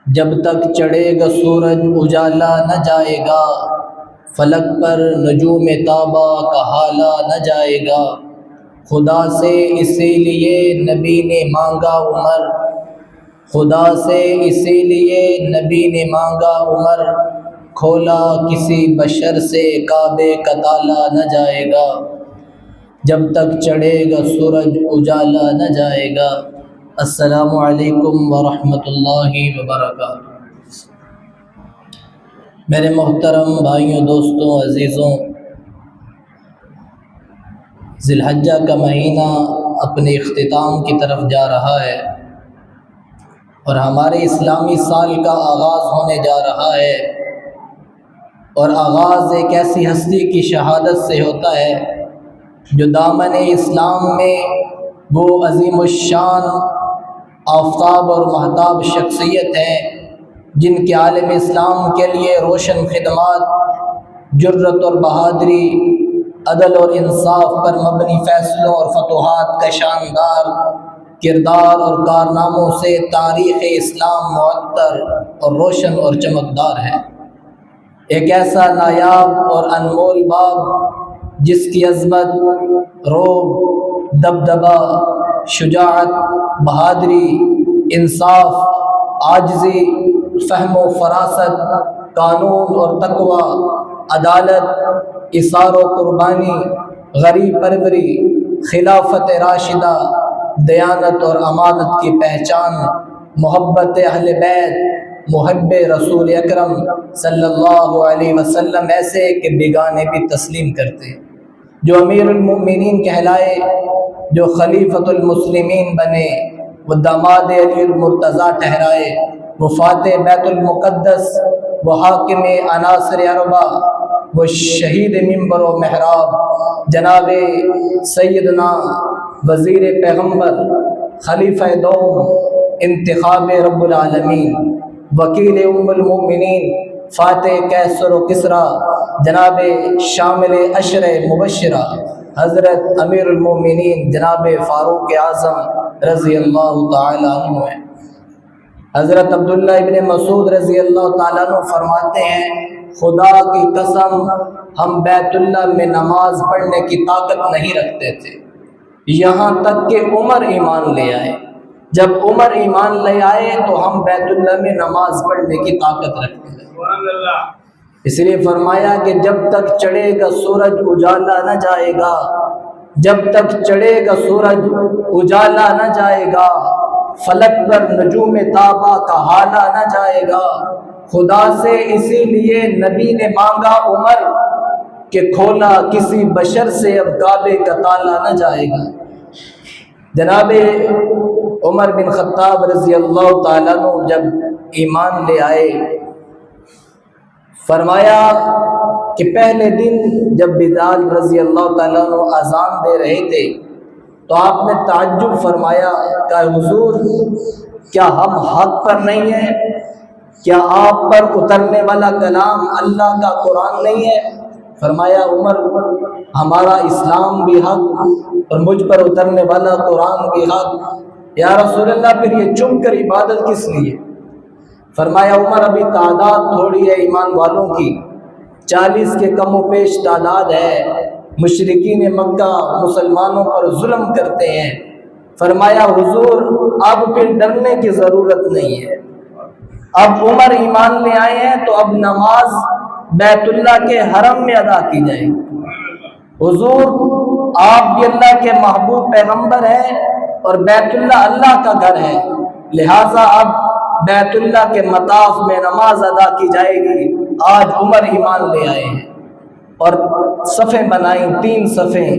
جب تک چڑھے گا سورج اجالا نہ جائے گا، فلک پر نجوم تابہ کا حالا نہ جائے گا۔ خدا سے اسی لیے نبی نے مانگا عمر، خدا سے اسی لیے نبی نے مانگا عمر، کھولا کسی بشر سے کعبے کا تالا نہ جائے گا۔ جب تک چڑھے گا سورج اجالا نہ جائے گا۔ السلام علیکم ورحمۃ اللہ وبرکاتہ۔ میرے محترم بھائیوں، دوستوں، عزیزوں، ذی الحجہ کا مہینہ اپنے اختتام کی طرف جا رہا ہے اور ہمارے اسلامی سال کا آغاز ہونے جا رہا ہے، اور آغاز ایک ایسی ہستی کی شہادت سے ہوتا ہے جو دامن اسلام میں وہ عظیم الشان آفتاب اور مہتاب شخصیت ہے جن کے عالم اسلام کے لیے روشن خدمات، جرت اور بہادری، عدل اور انصاف پر مبنی فیصلوں اور فتوحات کا شاندار کردار اور کارناموں سے تاریخ اسلام معطر اور روشن اور چمکدار ہے۔ ایک ایسا نایاب اور انمول باب جس کی عظمت، رعب، دبدبہ، شجاعت، بہادری، انصاف، عاجزی، فہم و فراست، قانون اور تقوی، عدالت، اثار و قربانی، غریب پروری، خلافت راشدہ، دیانت اور امانت کی پہچان، محبت اہل بیت، محب رسول اکرم صلی اللہ علیہ وسلم ایسے کہ بیگانے بھی تسلیم کرتے، جو امیر المؤمنین کہلائے، جو خلیفۃ المسلمین بنے، وہ داماد علی المرتضیٰ ٹھہرائے، وہ فاتح بیت المقدس، وہ حاکم عناصر اربع، وہ شہید منبر و محراب، جناب سیدنا وزیر پیغمبر، خلیفہ دوم، انتخاب رب العالمین، وکیل ام المؤمنین، فاتح کیسر و کسریٰ، جناب شامل عشر مبشرہ، حضرت امیر المؤمنین جناب فاروق اعظم رضی اللہ تعالیٰ عنہ ہیں۔ حضرت عبداللہ ابن مسعود رضی اللہ تعالیٰ عنہ فرماتے ہیں، خدا کی قسم ہم بیت اللہ میں نماز پڑھنے کی طاقت نہیں رکھتے تھے، یہاں تک کہ عمر ایمان لے آئے۔ جب عمر ایمان لے آئے تو ہم بیت اللہ میں نماز پڑھنے کی طاقت رکھتے تھے۔ اس لیے فرمایا کہ جب تک چڑھے گا سورج اجالا نہ جائے گا، جب تک چڑھے گا سورج اجالا نہ جائے گا، فلک پر نجوم تابہ کا حالا نہ جائے گا۔ خدا سے اسی لیے نبی نے مانگا عمر کہ کھولا کسی بشر سے اب کعبے کا تالا نہ جائے گا۔ جناب عمر بن خطاب رضی اللہ تعالیٰ عنہ جب ایمان لے آئے، فرمایا کہ پہلے دن جب بلال رضی اللہ تعالیٰ عنہ اذان دے رہے تھے تو آپ نے تعجب فرمایا کہ حضور کیا ہم حق پر نہیں ہیں؟ کیا آپ پر اترنے والا کلام اللہ کا قرآن نہیں ہے؟ فرمایا عمر ہمارا اسلام بھی حق اور مجھ پر اترنے والا قرآن بھی حق، یا رسول اللہ پھر یہ چپ کر عبادت کس لیے؟ فرمایا عمر ابھی تعداد تھوڑی ہے ایمان والوں کی، 40 کے کم و بیش تعداد ہے، مشرکین مکہ مسلمانوں پر ظلم کرتے ہیں۔ فرمایا حضور اب پھر ڈرنے کی ضرورت نہیں ہے، اب عمر ایمان لے آئے ہیں تو اب نماز بیت اللہ کے حرم میں ادا کی جائے گی۔ حضور آپ بھی اللہ کے محبوب پیغمبر ہیں اور بیت اللہ اللہ کا گھر ہے، لہٰذا اب بیت اللہ کے مطاف میں نماز ادا کی جائے گی۔ آج عمر ایمان لے آئے ہیں اور صفیں بنائیں، 3 صفیں،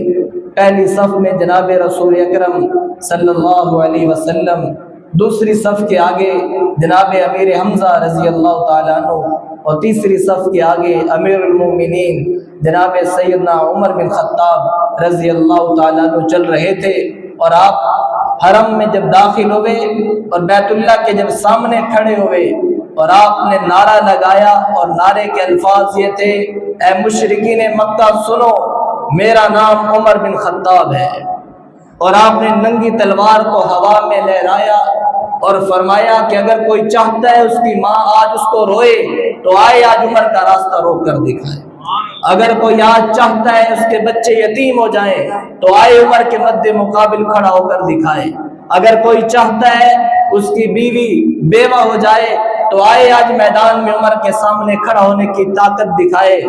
پہلی صف میں جناب رسول اکرم صلی اللہ علیہ وسلم، دوسری صف کے آگے جناب امیر حمزہ رضی اللہ تعالیٰ عنہ، اور تیسری صف کے آگے امیر المومنین جناب سیدنا عمر بن خطاب رضی اللہ تعالیٰ عنہ چل رہے تھے۔ اور آپ حرم میں جب داخل ہوئے اور بیت اللہ کے جب سامنے کھڑے ہوئے اور آپ نے نعرہ لگایا، اور نعرے کے الفاظ یہ تھے، اے مشرکین مکہ سنو، میرا نام عمر بن خطاب ہے، اور آپ نے ننگی تلوار کو ہوا میں لہرایا اور فرمایا کہ اگر کوئی چاہتا ہے اس کی ماں آج اس کو روئے تو آئے آج عمر کا راستہ روک کر دکھائے، اگر کوئی آج چاہتا ہے اس کے بچے یتیم ہو جائیں تو آئے عمر کے مد مقابل کھڑا ہو کر دکھائے، اگر کوئی چاہتا ہے اس کی بیوی بیوہ ہو جائے تو آئے آج میدان میں عمر کے سامنے کھڑا ہونے کی طاقت دکھائے۔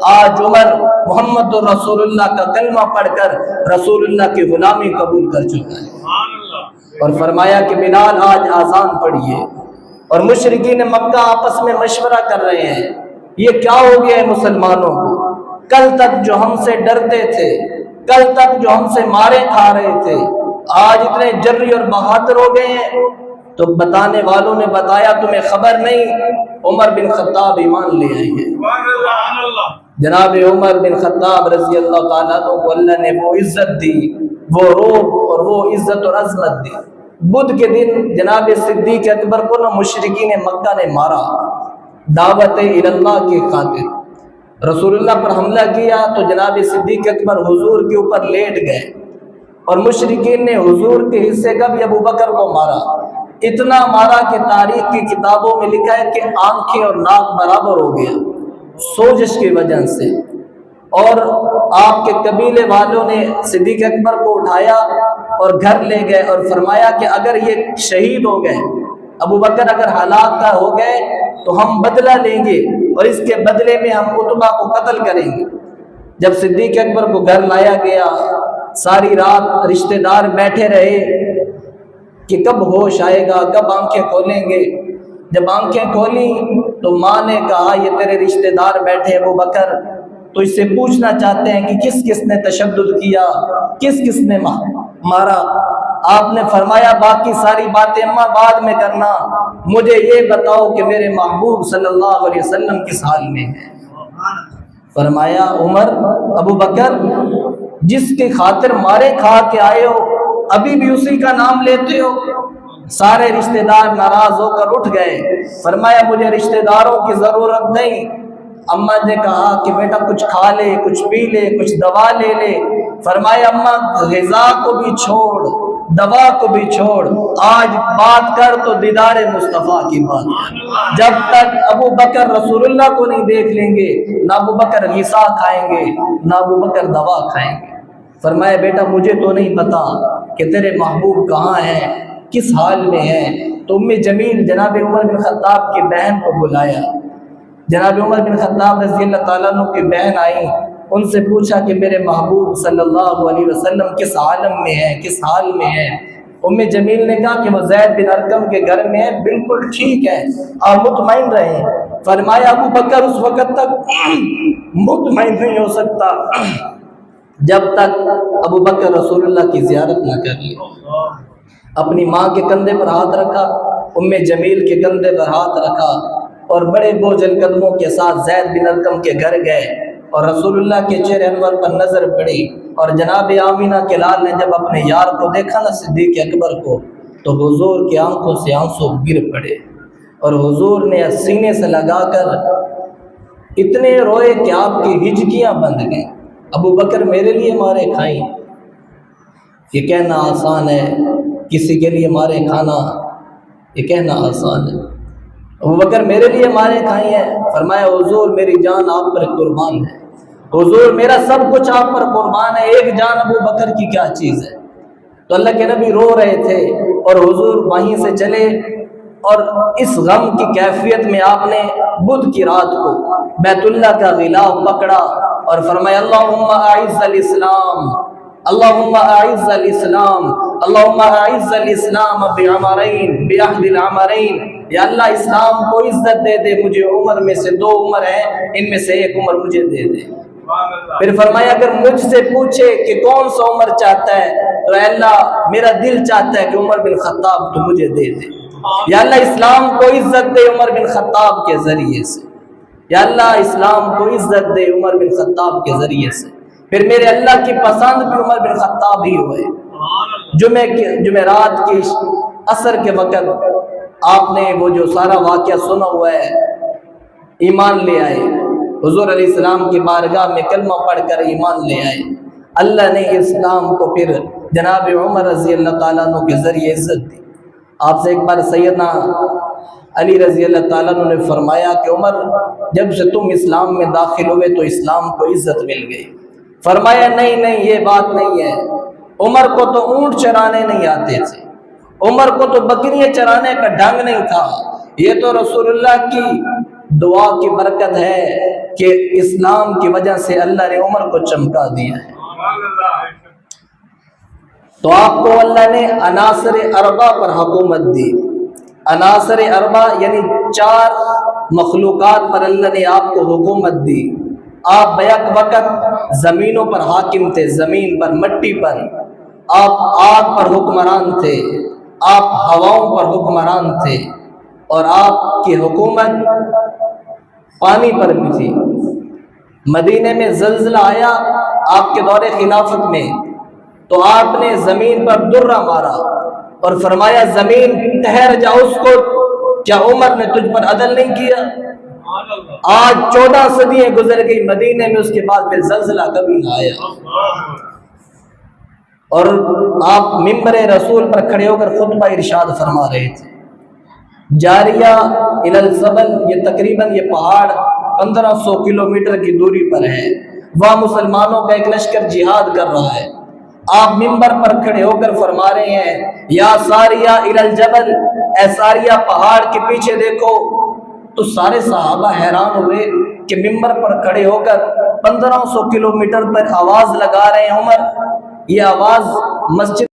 آج عمر محمد رسول اللہ کا کلمہ پڑھ کر رسول اللہ کی غلامی قبول کر چکا ہے، اور فرمایا کہ بلال آج آذان پڑھیے۔ اور مشرکین مکہ آپس میں مشورہ کر رہے ہیں، یہ کیا ہو گیا ہے مسلمانوں کو؟ کل تک جو ہم سے ڈرتے تھے، کل تک جو ہم سے مارے کھا رہے تھے، آج اتنے جری اور بہادر ہو گئے ہیں۔ تو بتانے والوں نے بتایا تمہیں خبر نہیں، عمر بن خطاب ایمان لے آئے ہیں۔ جناب عمر بن خطاب رضی اللہ تعالیٰ عنہ کو اللہ نے وہ عزت دی، وہ روب اور وہ عزت اور عظمت دی۔ بدھ کے دن جناب صدیق اکبر کو مشرکین مکہ نے مارا دعوت اللہ کی خاطر، رسول اللہ پر حملہ کیا تو جناب صدیق اکبر حضور کے اوپر لیٹ گئے، اور مشرکین نے حضور کے حصے کا بھی ابو بکر کو مارا، اتنا مارا کہ تاریخ کی کتابوں میں لکھا ہے کہ آنکھیں اور ناک برابر ہو گیا سوزش کی وجہ سے۔ اور آپ کے قبیلے والوں نے صدیق اکبر کو اٹھایا اور گھر لے گئے اور فرمایا کہ اگر یہ شہید ہو گئے، ابو بکر اگر ہلاک کا ہو گئے تو ہم بدلہ لیں گے اور اس کے بدلے میں ہم عتبہ کو قتل کریں گے۔ جب صدیق اکبر کو گھر لایا گیا، ساری رات رشتہ دار بیٹھے رہے کہ کب ہوش آئے گا، کب آنکھیں کھولیں گے۔ جب آنکھیں کھولی تو ماں نے کہا یہ تیرے رشتہ دار بیٹھے ابو بکر، تو اس سے پوچھنا چاہتے ہیں کہ کس کس نے تشدد کیا، کس کس نے مارا۔ آپ نے فرمایا باقی ساری باتیں اماں بعد میں کرنا، مجھے یہ بتاؤ کہ میرے محبوب صلی اللہ علیہ وسلم کس حال میں ہیں۔ فرمایا عمر، ابو بکر جس کی خاطر مارے کھا کے آئے ہو ابھی بھی اسی کا نام لیتے ہو؟ سارے رشتہ دار ناراض ہو کر اٹھ گئے۔ فرمایا مجھے رشتہ داروں کی ضرورت نہیں۔ اماں نے کہا کہ بیٹا کچھ کھا لے، کچھ پی لے، کچھ دوا لے لے۔ فرمایا اماں غذا کو بھی چھوڑ، دوا کو بھی چھوڑ، آج بات کر تو دیدار مصطفیٰ کی بات کر۔ جب تک ابو بکر رسول اللہ کو نہیں دیکھ لیں گے، نہ ابو بکر غذا کھائیں گے، نہ ابو بکر دوا کھائیں گے۔ فرمایا بیٹا مجھے تو نہیں پتا کہ تیرے محبوب کہاں ہیں، کس حال میں ہیں۔ تو ام جمیل جناب عمر بن خطاب کی بہن کو بلایا۔ جناب عمر بن خطاب رضی اللہ تعالیٰ عنہ کی بہن آئی، ان سے پوچھا کہ میرے محبوب صلی اللہ علیہ وسلم کس عالم میں ہیں، کس حال میں ہیں۔ ام جمیل نے کہا کہ وہ زید بن ارقم کے گھر میں ہے، بالکل ٹھیک ہے، آپ مطمئن رہیں۔ فرمایا ابو بکر اس وقت تک مطمئن نہیں ہو سکتا جب تک ابو بکر رسول اللہ کی زیارت نہ کر لے۔ اپنی ماں کے کندھے پر ہاتھ رکھا، ام جمیل کے کندھے پر ہاتھ رکھا، اور بڑے بوجھل قدموں کے ساتھ زید بن ارقم کے گھر گئے، اور رسول اللہ کے چہرے انور پر نظر پڑی، اور جناب آمینہ کے لال نے جب اپنے یار کو دیکھا نا صدیق اکبر کو، تو حضور کی آنکھوں سے آنسو گر پڑے، اور حضور نے سینے سے لگا کر اتنے روئے کہ آپ کی ہجکیاں بند گئیں۔ ابو بکر میرے لیے مارے کھائیں، یہ کہنا آسان ہے، کسی کے لیے مارے کھانا یہ کہنا آسان ہے۔ ابو بکر میرے لیے مارے کھائیں ہیں۔ فرمایا حضور میری جان آپ پر قربان ہے، حضور میرا سب کچھ آپ پر قربان ہے، ایک جان ابو بکر کی کیا چیز ہے۔ تو اللہ کے نبی رو رہے تھے، اور حضور وہیں سے چلے، اور اس غم کی کیفیت میں آپ نے بدھ کی رات کو بیت اللہ کا غلاف پکڑا اور فرمایا اللہم اعز الاسلام، اللہم اعز الاسلام، اللہم اعز الاسلام بعمرین، بعہد العمرین۔ یا اللہ اسلام کو عزت دے دے، مجھے عمر میں سے 2 عمر ہیں، ان میں سے 1 عمر مجھے دے دے۔ پھر فرمایا اگر مجھ سے پوچھے کہ کون سا عمر چاہتا ہے تو اے اللہ میرا دل چاہتا ہے کہ عمر بن خطاب تو مجھے دے دے۔ یا اللہ اسلام کو عزت دے عمر بن خطاب کے ذریعے سے، یا اللہ اسلام کو عزت دے عمر بن خطاب کے ذریعے سے۔ پھر میرے اللہ کی پسند بھی عمر بن خطاب ہی ہوئے۔ جمعرات کی عصر کے وقت آپ نے وہ جو سارا واقعہ سنا ہوا ہے، ایمان لے آئے، حضور علیہ السلام کی بارگاہ میں کلمہ پڑھ کر ایمان لے آئے۔ اللہ نے اسلام کو پھر جناب عمر رضی اللہ تعالیٰ عنہ کے ذریعے عزت دی۔ آپ سے ایک بار سیدنا علی رضی اللہ تعالیٰ عنہ نے فرمایا کہ عمر جب سے تم اسلام میں داخل ہوئے تو اسلام کو عزت مل گئی. فرمایا نہیں یہ بات نہیں ہے. عمر کو تو اونٹ چرانے نہیں آتے تھے, عمر کو تو بکریاں چرانے کا ڈھنگ نہیں تھا. یہ تو رسول اللہ کی دعا کی برکت ہے کہ اسلام کی وجہ سے اللہ نے عمر کو چمکا دیا ہے. تو آپ کو اللہ نے عناصر اربع پر حکومت دی. عناصر اربع یعنی 4 مخلوقات پر اللہ نے آپ کو حکومت دی. آپ بیک وقت زمینوں پر حاکم تھے, زمین پر, مٹی پر. آپ آگ پر حکمران تھے, آپ ہواؤں پر حکمران تھے, اور آپ کی حکومت پانی پر بھی تھی. مدینے میں زلزلہ آیا آپ کے دور خلافت میں, تو آپ نے زمین پر درہ مارا اور فرمایا زمین ٹھہر جا. اس کو کیا عمر نے تجھ پر عدل نہیں کیا؟ آج 14 صدیاں گزر گئی مدینے میں, اس کے بعد پھر زلزلہ کبھی نہ آیا. اور آپ منبر رسول پر کھڑے ہو کر خطبہ ارشاد فرما رہے تھے. جاریہ الی الجبل, یہ تقریباً یہ پہاڑ 1500 کلومیٹر کی دوری پر ہے. وہاں مسلمانوں کا ایک لشکر جہاد کر رہا ہے. آپ منبر پر کھڑے ہو کر فرما رہے ہیں یا ساریہ الی الجبل, اے ساریہ پہاڑ کے پیچھے دیکھو. تو سارے صحابہ حیران ہوئے کہ منبر پر کھڑے ہو کر 1500 کلومیٹر پر آواز لگا رہے ہیں عمر. یہ آواز مسجد